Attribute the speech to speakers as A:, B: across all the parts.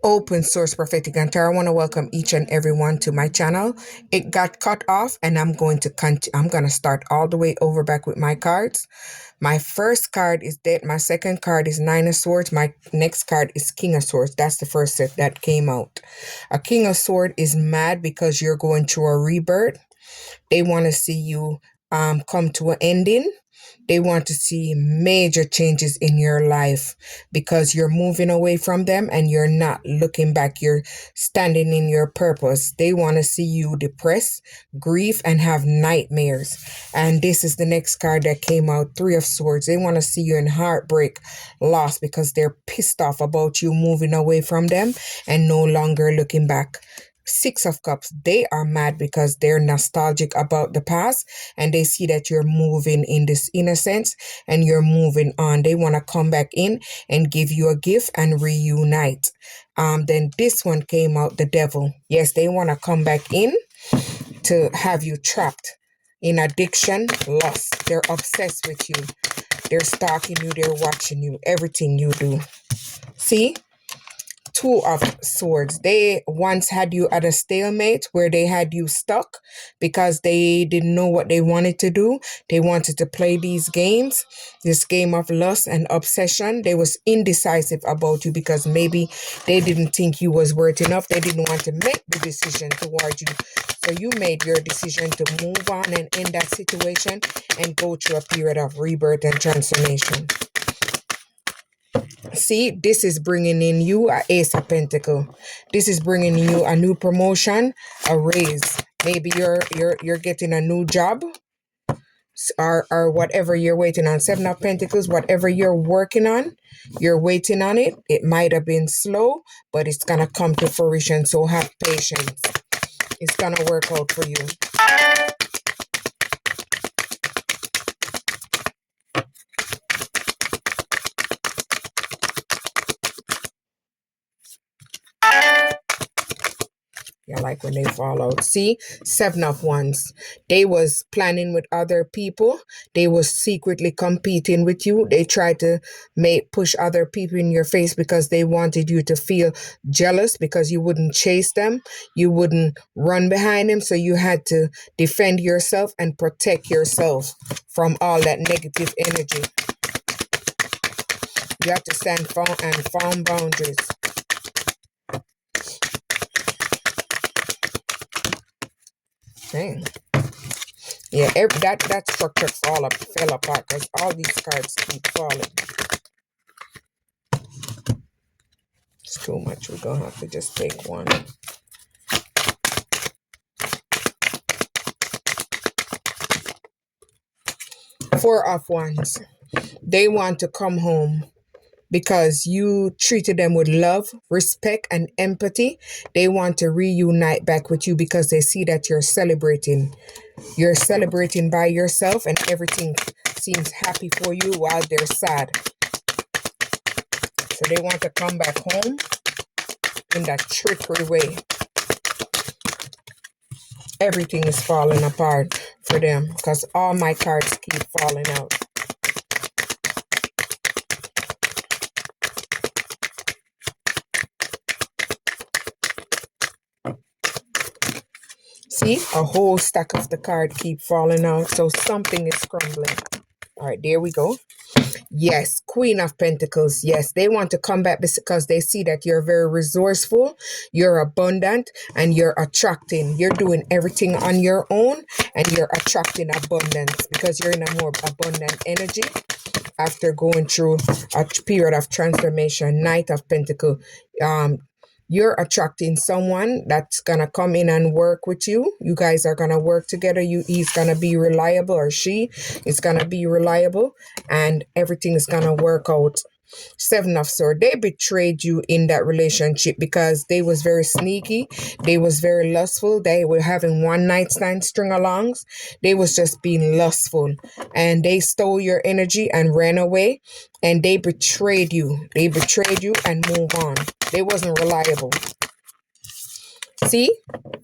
A: Open Source Prophetic Antara. I want to welcome each and everyone to my channel. It got cut off and I'm going to start all the way over back with my cards. My first card is Death. My second card is Nine of Swords. My next card is King of Swords. That's the first set that came out. A King of Swords is mad because you're going through a rebirth. They want to see you come to an ending. They want to see major changes in your life because you're moving away from them and you're not looking back. You're standing in your purpose. They want to see you depressed, grief, and have nightmares. And this is the next card that came out, Three of Swords. They want to see you in heartbreak, loss, because they're pissed off about you moving away from them and no longer looking back. Six of Cups, they are mad because they're nostalgic about the past and they see that you're moving in this innocence and you're moving on. They want to come back in and give you a gift and reunite. Then this one came out, the Devil. Yes, they want to come back in to have you trapped in addiction, lust. They're obsessed with you. They're stalking you. They're watching you, everything you do. See? Two of Swords. They once had you at a stalemate where they had you stuck because they didn't know what they wanted to do. They wanted to play these games, this game of lust and obsession. They was indecisive about you because maybe they didn't think you was worth enough. They didn't want to make the decision toward you. So you made your decision to move on and end that situation and go through a period of rebirth and transformation. See, this is bringing in you a Ace of Pentacle. This is bringing you a new promotion, a raise. Maybe you're getting a new job or whatever you're waiting on. Seven of Pentacles, whatever you're working on, you're waiting on it. It might have been slow, but it's going to come to fruition. So have patience. It's going to work out for you. Yeah, like when they fall out. See, Seven of Wands. They was planning with other people. They was secretly competing with you. They tried to push other people in your face because they wanted you to feel jealous because you wouldn't chase them. You wouldn't run behind them. So you had to defend yourself and protect yourself from all that negative energy. You have to stand firm and firm boundaries. Dang. Yeah, that structure fell apart because all these cards keep falling. It's too much. We're gonna have to just take one. Four of Wands. They want to come home because you treated them with love, respect, and empathy. They want to reunite back with you because they see that you're celebrating. You're celebrating by yourself and everything seems happy for you while they're sad. So they want to come back home in that trickery way. Everything is falling apart for them because all my cards keep falling out. See, a whole stack of the card keep falling out. So something is crumbling. All right, there we go. Yes, Queen of Pentacles. Yes, they want to come back because they see that you're very resourceful, you're abundant, and you're attracting. You're doing everything on your own, and you're attracting abundance because you're in a more abundant energy after going through a period of transformation. Knight of Pentacles. You're attracting someone that's gonna come in and work with you. You guys are gonna work together. He's gonna be reliable, or she is gonna be reliable, and everything is gonna work out. Seven of Swords. They betrayed you in that relationship because they was very sneaky. They was very lustful. They were having one night stand string-alongs. They was just being lustful, and they stole your energy and ran away, and they betrayed you. They betrayed you and move on. They wasn't reliable. See?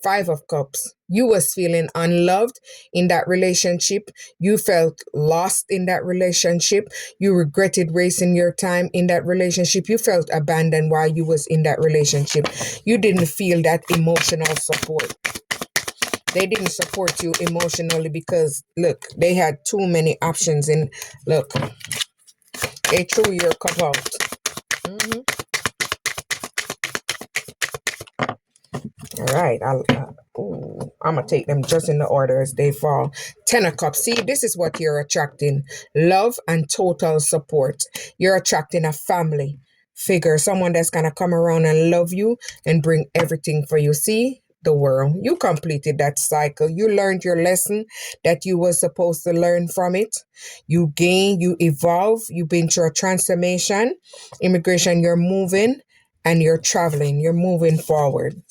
A: Five of Cups. You was feeling unloved in that relationship. You felt lost in that relationship. You regretted wasting your time in that relationship. You felt abandoned while you was in that relationship. You didn't feel that emotional support. They didn't support you emotionally because, look, they had too many options. And look, they threw your cup out. All right, I'm gonna take them just in the order as they fall. Ten of Cups. See, this is what you're attracting: love and total support. You're attracting a family figure, someone that's gonna come around and love you and bring everything for you. See, the world. You completed that cycle. You learned your lesson that you were supposed to learn from it. You gain, you evolve. You've been through a transformation. Immigration. You're moving and you're traveling. You're moving forward.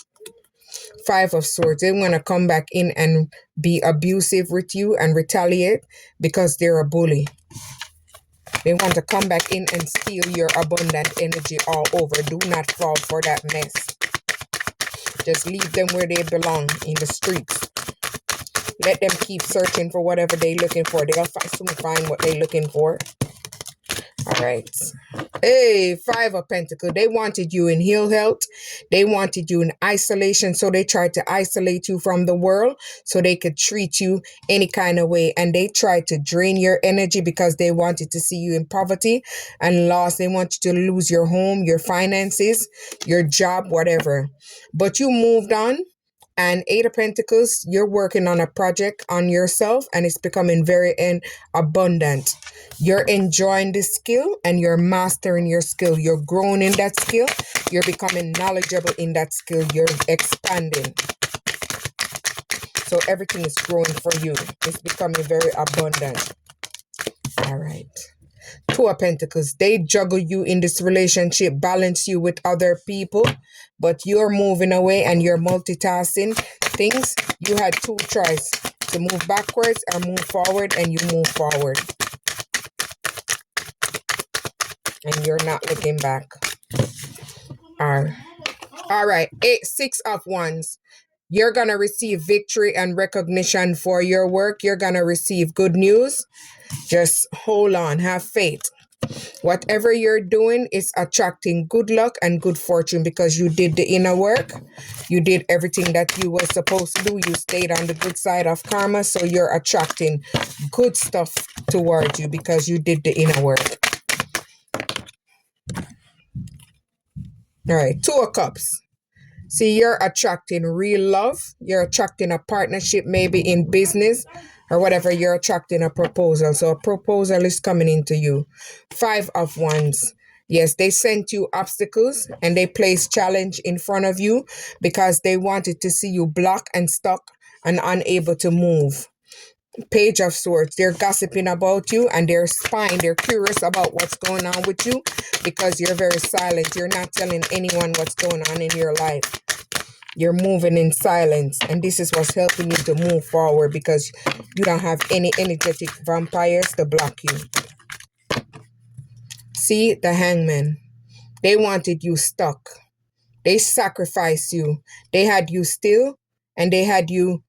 A: Five of Swords. They want to come back in and be abusive with you and retaliate because they're a bully. They want to come back in and steal your abundant energy all over. Do not fall for that mess. Just leave them where they belong, in the streets. Let them keep searching for whatever they're looking for. They'll soon find what they're looking for. All right. Hey, Five of Pentacles. They wanted you in ill health. They wanted you in isolation. So they tried to isolate you from the world so they could treat you any kind of way. And they tried to drain your energy because they wanted to see you in poverty and loss. They want you to lose your home, your finances, your job, whatever. But you moved on. And Eight of Pentacles, you're working on a project on yourself and it's becoming very abundant. You're enjoying this skill and you're mastering your skill. You're growing in that skill. You're becoming knowledgeable in that skill. You're expanding. So everything is growing for you. It's becoming very abundant. All right. Two of Pentacles. They juggle you in this relationship, balance you with other people, but you're moving away and you're multitasking things. You had two tries to move backwards or move forward, and you move forward. And you're not looking back. All right. Six of Wands. You're going to receive victory and recognition for your work. You're going to receive good news. Just hold on. Have faith. Whatever you're doing is attracting good luck and good fortune because you did the inner work. You did everything that you were supposed to do. You stayed on the good side of karma. So you're attracting good stuff towards you because you did the inner work. All right. Two of Cups. See, you're attracting real love. You're attracting a partnership, maybe in business or whatever. You're attracting a proposal. So a proposal is coming into you. Five of Wands. Yes, they sent you obstacles and they placed challenge in front of you because they wanted to see you blocked and stuck and unable to move. Page of Swords. They're gossiping about you and they're spying. They're curious about what's going on with you because you're very silent. You're not telling anyone what's going on in your life. You're moving in silence, and this is what's helping you to move forward because you don't have any energetic vampires to block you. See, the Hangman. They wanted you stuck. They sacrificed you. They had you still, and they had you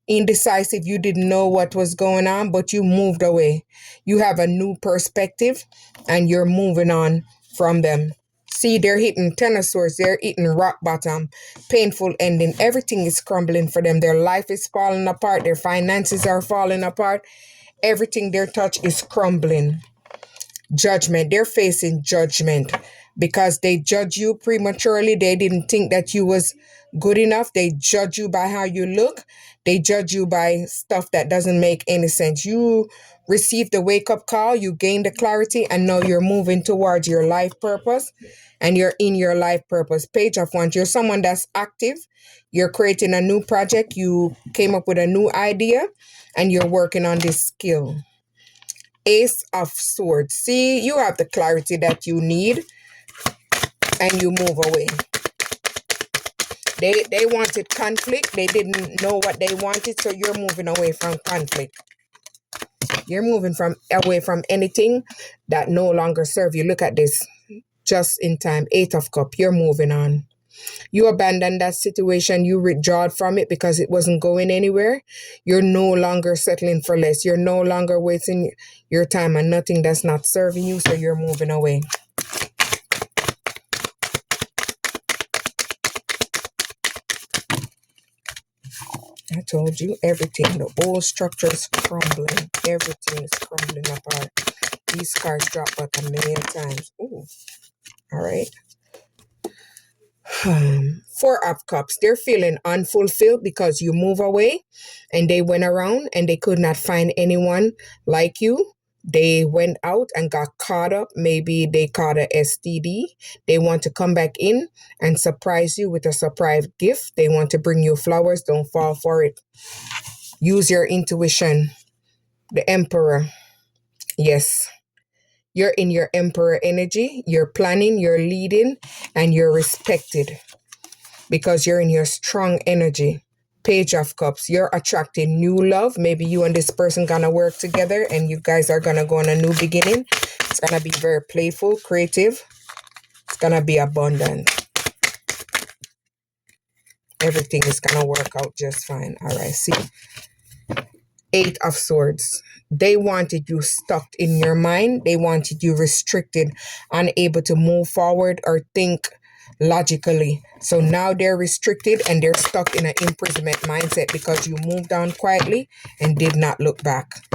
A: indecisive. You didn't know what was going on, but you moved away. You have a new perspective, and you're moving on from them. See, they're hitting Ten of Swords. They're hitting rock bottom, painful ending. Everything is crumbling for them. Their life is falling apart. Their finances are falling apart. Everything they touch is crumbling. Judgment. They're facing judgment because they judge you prematurely. They didn't think that you was good enough. They judge you by how you look. They judge you by stuff that doesn't make any sense. You received the wake-up call. You gained the clarity, and now you're moving towards your life purpose, and you're in your life purpose. Page of Wands. You're someone that's active. You're creating a new project. You came up with a new idea, and you're working on this skill. Ace of Swords. See, you have the clarity that you need and you move away. They wanted conflict. They didn't know what they wanted, so you're moving away from conflict. You're moving away from anything that no longer serves you. Look at this. Just in time. Eight of Cups. You're moving on. You abandoned that situation, you withdrew from it because it wasn't going anywhere. You're no longer settling for less. You're no longer wasting your time on nothing that's not serving you, so you're moving away. I told you everything. The old structure is crumbling. Everything is crumbling apart. These cards dropped but a million times. Ooh. All right. Four of Cups. They're feeling unfulfilled because you move away and they went around and they could not find anyone like you. They went out and got caught up. Maybe they caught a STD. They want to come back in and surprise you with a surprise gift. They want to bring you flowers. Don't fall for it. Use your intuition. The Emperor. Yes. You're in your Emperor energy. You're planning, you're leading, and you're respected because you're in your strong energy. Page of Cups. You're attracting new love. Maybe you and this person gonna work together and you guys are gonna go on a new beginning. It's gonna be very playful, creative. It's gonna be abundant. Everything is gonna work out just fine. All right, see. Eight of Swords. They wanted you stuck in your mind. They wanted you restricted, unable to move forward or think logically. So now they're restricted and they're stuck in an imprisonment mindset because you moved on quietly and did not look back.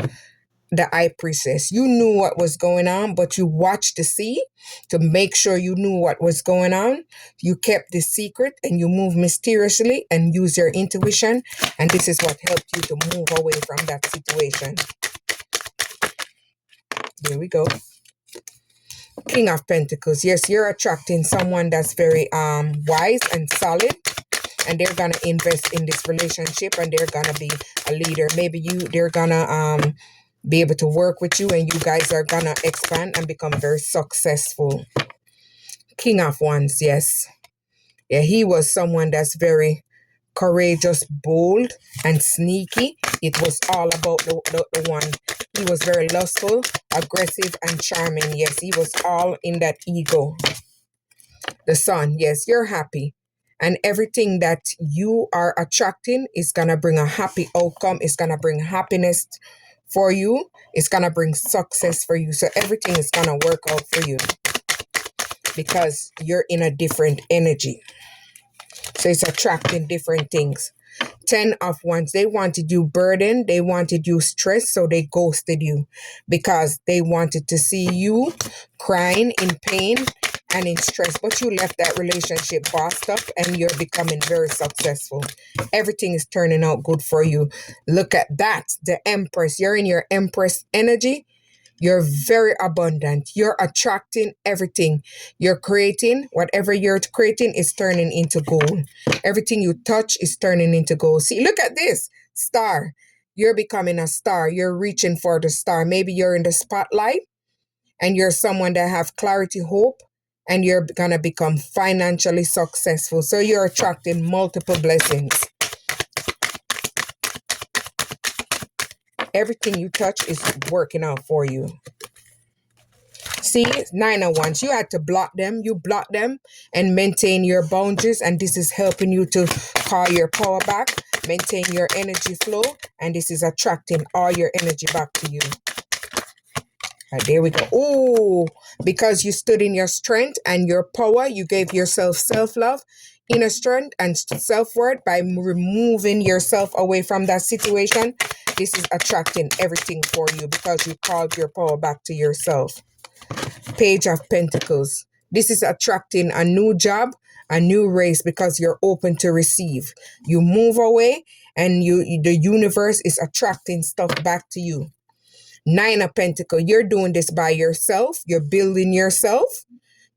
A: The High Priestess. You knew what was going on, but you watched to see to make sure you knew what was going on. You kept the secret and you moved mysteriously and used your intuition. And this is what helped you to move away from that situation. Here we go. King of Pentacles. Yes, you're attracting someone that's very wise and solid. And they're gonna invest in this relationship and they're gonna be a leader. Maybe they're gonna be able to work with you and you guys are gonna expand and become very successful. King of Wands, yes. Yeah, he was someone that's very courageous, bold, and sneaky. It was all about the one. He was very lustful, aggressive, and charming. Yes, he was all in that ego. The Sun, yes, you're happy. And everything that you are attracting is going to bring a happy outcome. It's going to bring happiness for you. It's going to bring success for you. So everything is going to work out for you because you're in a different energy. So it's attracting different things. 10 of Wands. They wanted you burdened. They wanted you stressed. So they ghosted you because they wanted to see you crying in pain and in stress, but you left that relationship bossed up and you're becoming very successful. Everything is turning out good for you. Look at that. The Empress. You're in your Empress energy. You're very abundant. You're attracting everything. You're creating. Whatever you're creating is turning into gold. Everything you touch is turning into gold. See, look at this. Star. You're becoming a star. You're reaching for the star. Maybe you're in the spotlight and you're someone that have clarity, hope, and you're going to become financially successful. So you're attracting multiple blessings. Everything you touch is working out for you. See, 9 of Wands. You had to block them. You block them and maintain your boundaries. And this is helping you to call your power back, maintain your energy flow. And this is attracting all your energy back to you. Right, there we go. Oh, because you stood in your strength and your power, you gave yourself self-love, inner strength, and self-worth by removing yourself away from that situation. This is attracting everything for you because you called your power back to yourself. Page of Pentacles. This is attracting a new job, a new race because you're open to receive. You move away and the universe is attracting stuff back to you. 9 of Pentacles, you're doing this by yourself. You're building yourself.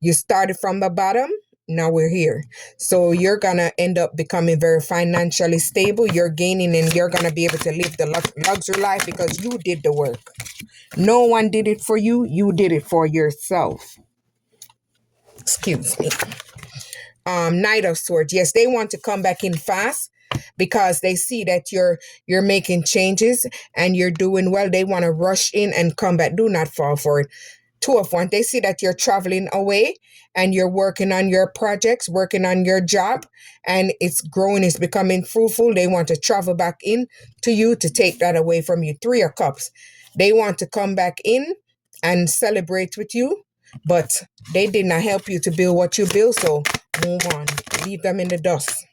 A: You started from the bottom. Now we're here. So you're going to end up becoming very financially stable. You're gaining and you're going to be able to live the luxury life because you did the work. No one did it for you. You did it for yourself. Excuse me. Knight of Swords. Yes, they want to come back in fast because they see that you're making changes and you're doing well. They want to rush in and come back. Do not fall for it. Two of Wands, they see that you're traveling away and you're working on your projects, working on your job, and it's growing, it's becoming fruitful. They want to travel back in to you to take that away from you. Three of Cups, they want to come back in and celebrate with you, but they did not help you to build what you built, so move on. Leave them in the dust.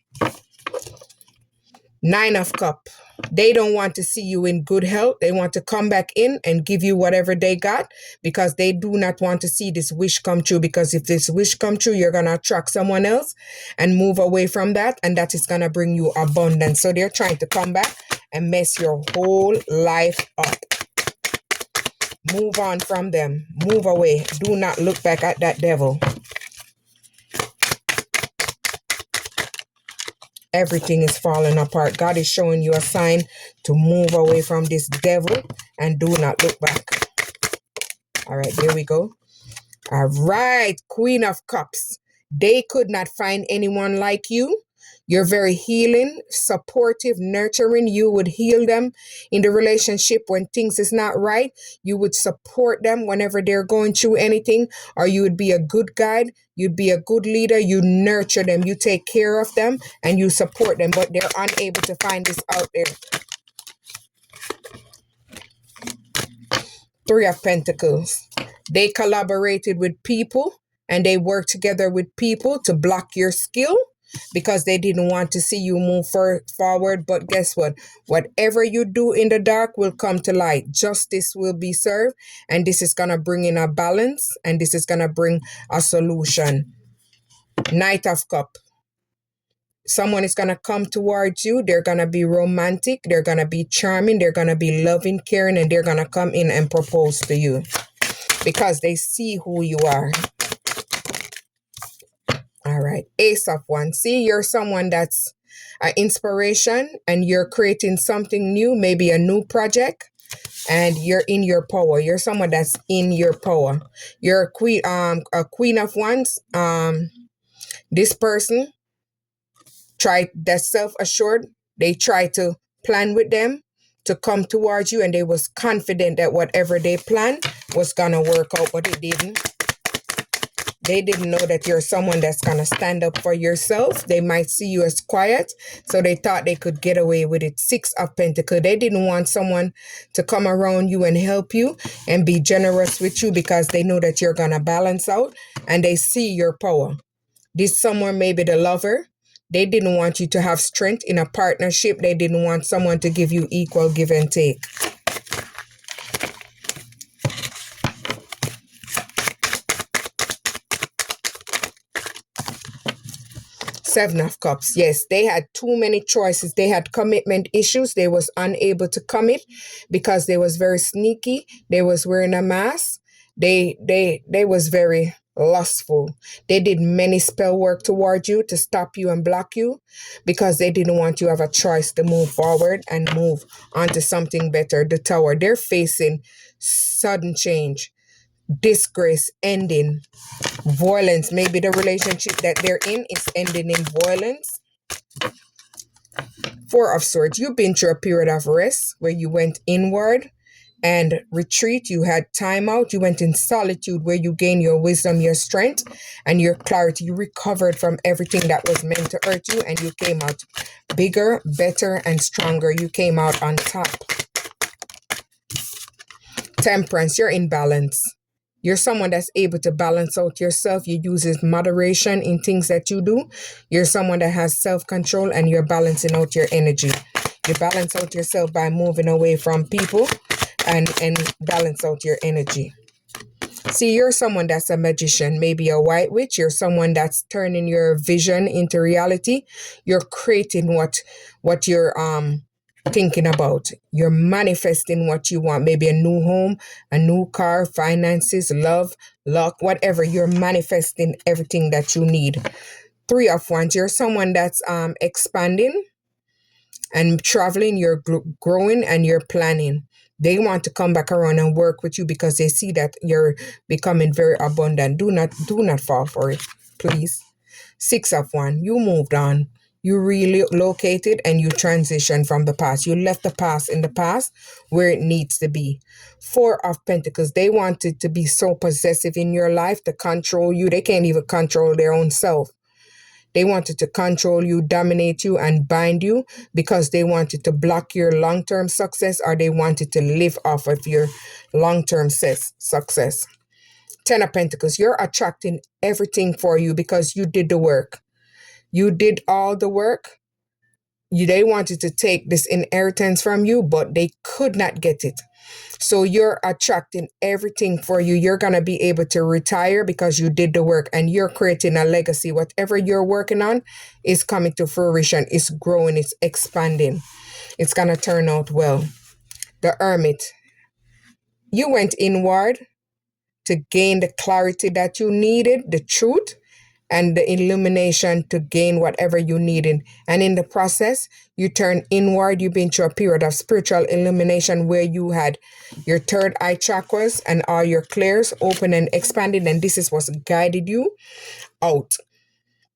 A: Nine of Cups. They don't want to see you in good health. They want to come back in and give you whatever they got because they do not want to see this wish come true. Because if this wish come true, you're going to attract someone else and move away from that. And that is going to bring you abundance. So they're trying to come back and mess your whole life up. Move on from them. Move away. Do not look back at that devil. Everything is falling apart. God is showing you a sign to move away from this devil and do not look back. All right, there we go. All right, Queen of Cups. They could not find anyone like you. You're very healing, supportive, nurturing. You would heal them in the relationship when things is not right. You would support them whenever they're going through anything, or you would be a good guide. You'd be a good leader. You nurture them. You take care of them and you support them, but they're unable to find this out there. Three of Pentacles. They collaborated with people and they worked together with people to block your skill because they didn't want to see you move forward. But guess what? Whatever you do in the dark will come to light. Justice will be served, and this is going to bring in a balance, and this is going to bring a solution. Knight of Cups. Someone is going to come towards you. They're going to be romantic. They're going to be charming. They're going to be loving, caring, and they're going to come in and propose to you because they see who you are. All right. Ace of Wands. See, you're someone that's an inspiration and you're creating something new, maybe a new project, and you're in your power. You're someone that's in your power. You're a Queen of Wands. This person that's self-assured. They tried to plan with them to come towards you, and they was confident that whatever they planned was gonna work out, but it didn't. They didn't know that you're someone that's gonna stand up for yourself. They might see you as quiet, so they thought they could get away with it. Six of Pentacles. They didn't want someone to come around you and help you and be generous with you because they know that you're gonna balance out and they see your power. This someone may be the lover. They didn't want you to have strength in a partnership. They didn't want someone to give you equal give and take. Seven of Cups. Yes, they had too many choices. They had commitment issues. They was unable to commit because they was very sneaky. They was wearing a mask. They was very lustful. They did many spell work toward you to stop you and block you because they didn't want you to have a choice to move forward and move onto something better. The Tower. They're facing sudden change, disgrace, ending, violence. Maybe the relationship that they're in is ending in violence. Four of Swords. You've been through a period of rest where you went inward and retreat. You had time out. You went in solitude where you gained your wisdom, your strength, and your clarity. You recovered from everything that was meant to hurt you, and you came out bigger, better, and stronger. You came out on top. Temperance. You're in balance. You're someone that's able to balance out yourself. You use moderation in things that you do. You're someone that has self-control and you're balancing out your energy. You balance out yourself by moving away from people and balance out your energy. See, you're someone that's a magician, maybe a white witch. You're someone that's turning your vision into reality. You're creating what you're thinking about. You're manifesting what you want, maybe a new home, a new car, finances, love, luck, whatever. You're manifesting everything that you need. Three of Wands. You're someone that's expanding and traveling. You're growing and you're planning. They want to come back around and work with you because they see that you're becoming very abundant. Do not fall for it, please. Six of Wands. You moved on. You relocated and you transitioned from the past. You left the past in the past where it needs to be. Four of Pentacles, they wanted to be so possessive in your life to control you. They can't even control their own self. They wanted to control you, dominate you, and bind you because they wanted to block your long-term success, or they wanted to live off of your long-term success. Ten of Pentacles, you're attracting everything for you because you did the work. You did all the work. They wanted to take this inheritance from you, but they could not get it. So you're attracting everything for you. You're going to be able to retire because you did the work, and you're creating a legacy. Whatever you're working on is coming to fruition. It's growing. It's expanding. It's going to turn out well. The Hermit. You went inward to gain the clarity that you needed, the truth, and the illumination to gain whatever you needed. And in the process, you turn inward. You've been through a period of spiritual illumination where you had your third eye chakras and all your clairs open and expanded, and this is what's guided you out.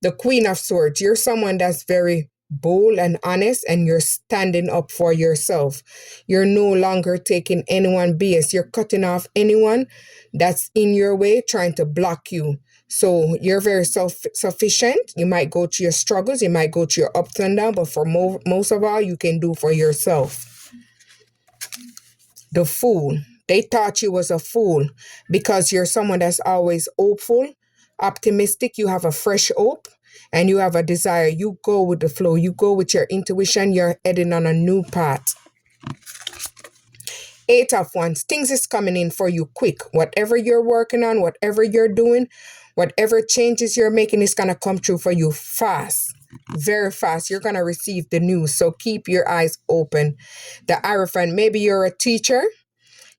A: The Queen of Swords, you're someone that's very bold and honest, and you're standing up for yourself. You're no longer taking anyone BS. You're cutting off anyone that's in your way trying to block you. So you're very self-sufficient. You might go through your struggles. You might go through your ups and downs, but for most of all, you can do for yourself. The Fool. They thought you was a fool because you're someone that's always hopeful, optimistic. You have a fresh hope and you have a desire. You go with the flow. You go with your intuition. You're heading on a new path. Eight of Wands. Things is coming in for you quick. Whatever you're working on, whatever you're doing, whatever changes you're making is going to come true for you fast. Very fast. You're going to receive the news. So keep your eyes open. The Hierophant. Maybe you're a teacher.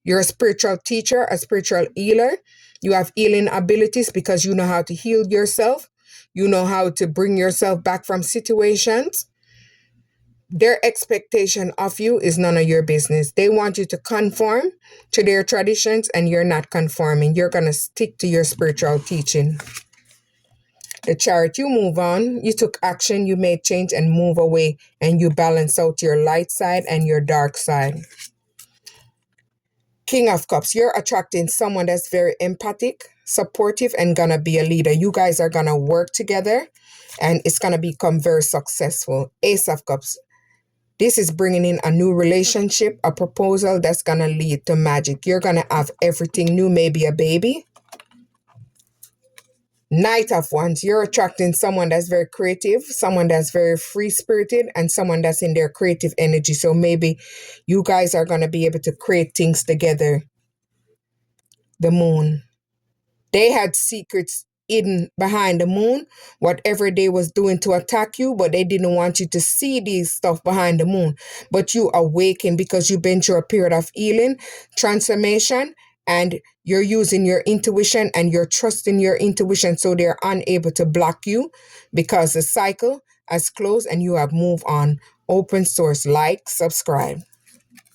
A: You're a spiritual teacher, a spiritual healer. You have healing abilities because you know how to heal yourself. You know how to bring yourself back from situations. Their expectation of you is none of your business. They want you to conform to their traditions, and you're not conforming. You're going to stick to your spiritual teaching. The Chariot, you move on. You took action. You made change and move away, and you balance out your light side and your dark side. King of Cups, you're attracting someone that's very empathic, supportive, and gonna be a leader. You guys are gonna work together and it's gonna become very successful. Ace of Cups, this is bringing in a new relationship, a proposal that's gonna lead to magic. You're gonna have everything new, maybe a baby. Knight of Wands, you're attracting someone that's very creative, someone that's very free-spirited, and someone that's in their creative energy. So maybe you guys are going to be able to create things together. The Moon. They had secrets hidden behind the moon, whatever they was doing to attack you, but they didn't want you to see these stuff behind the moon. But you awaken because you've been through a period of healing, transformation, and you're using your intuition and you're trusting your intuition, so they're unable to block you because the cycle has closed and you have moved on. Open source. Like, subscribe.